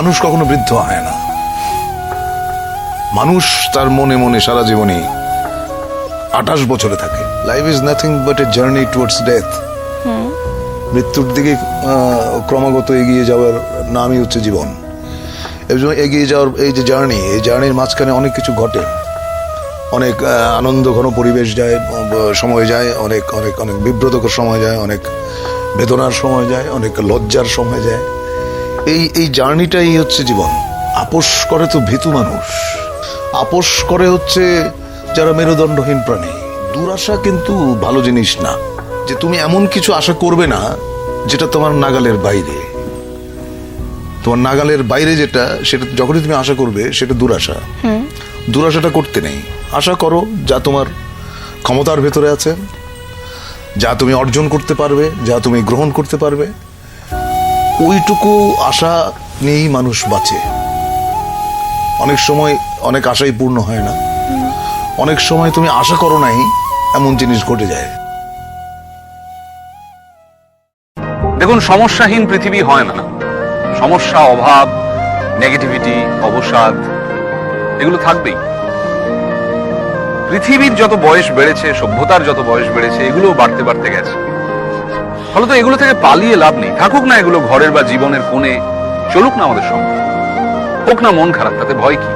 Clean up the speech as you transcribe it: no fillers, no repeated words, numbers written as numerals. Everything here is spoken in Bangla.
মানুষ কখনো বৃদ্ধ হয় না। মানুষ তার মনে মনে সারা জীবনে 28 বছরে থাকে। Life is nothing but a journey towards death. মৃত্যুর দিকে ক্রমাগত এগিয়ে যাওয়ার নামই হচ্ছে জীবন। এগিয়ে যাওয়ার এই যে জার্নি, এই জার্নির মাঝখানে অনেক কিছু ঘটে, অনেক আনন্দ ঘন পরিবেশ যায়, সময় যায়, অনেক অনেক অনেক বিব্রতকর সময় যায়, অনেক বেদনার সময় যায়, অনেক লজ্জার সময় যায়। এই জার্নিটাই হচ্ছে জীবন। আপোষ করে তো ভীতু মানুষ, আপোষ করে হচ্ছে যারা মেরুদণ্ডহীন প্রাণী। দুরাশা কিন্তু ভালো জিনিস না, যে তুমি এমন কিছু আশা করবে না যেটা তোমার নাগালের বাইরে। তোমার নাগালের বাইরে যেটা, সেটা যখনই তুমি আশা করবে সেটা দুরাশা। দুরাশাটা করতে নেই, আশা করো যা তোমার ক্ষমতার ভেতরে আছে, যা তুমি অর্জন করতে পারবে, যা তুমি গ্রহণ করতে পারবে, ওইটুকু আশা নিয়েই মানুষ বাঁচে। অনেক সময় অনেক আশাই পূর্ণ হয় না, অনেক সময় তুমি আশা করো নাই এমন জিনিস ঘটে যায়। দেখুন, সমস্যাহীন পৃথিবী হয় না। সমস্যা, অভাব, নেগেটিভিটি, অবসাদ এগুলো থাকবেই। পৃথিবীর যত বয়স বেড়েছে, সভ্যতার যত বয়স বেড়েছে, এগুলো বাড়তে বাড়তে গেছে। ফলত এগুলো থেকে পালিয়ে লাভ নেই। থাকুক না এগুলো ঘরের বা জীবনের কোণে, চলুক না আমাদের সঙ্গে, হোক না মন খারাপ, তাতে ভয় কি?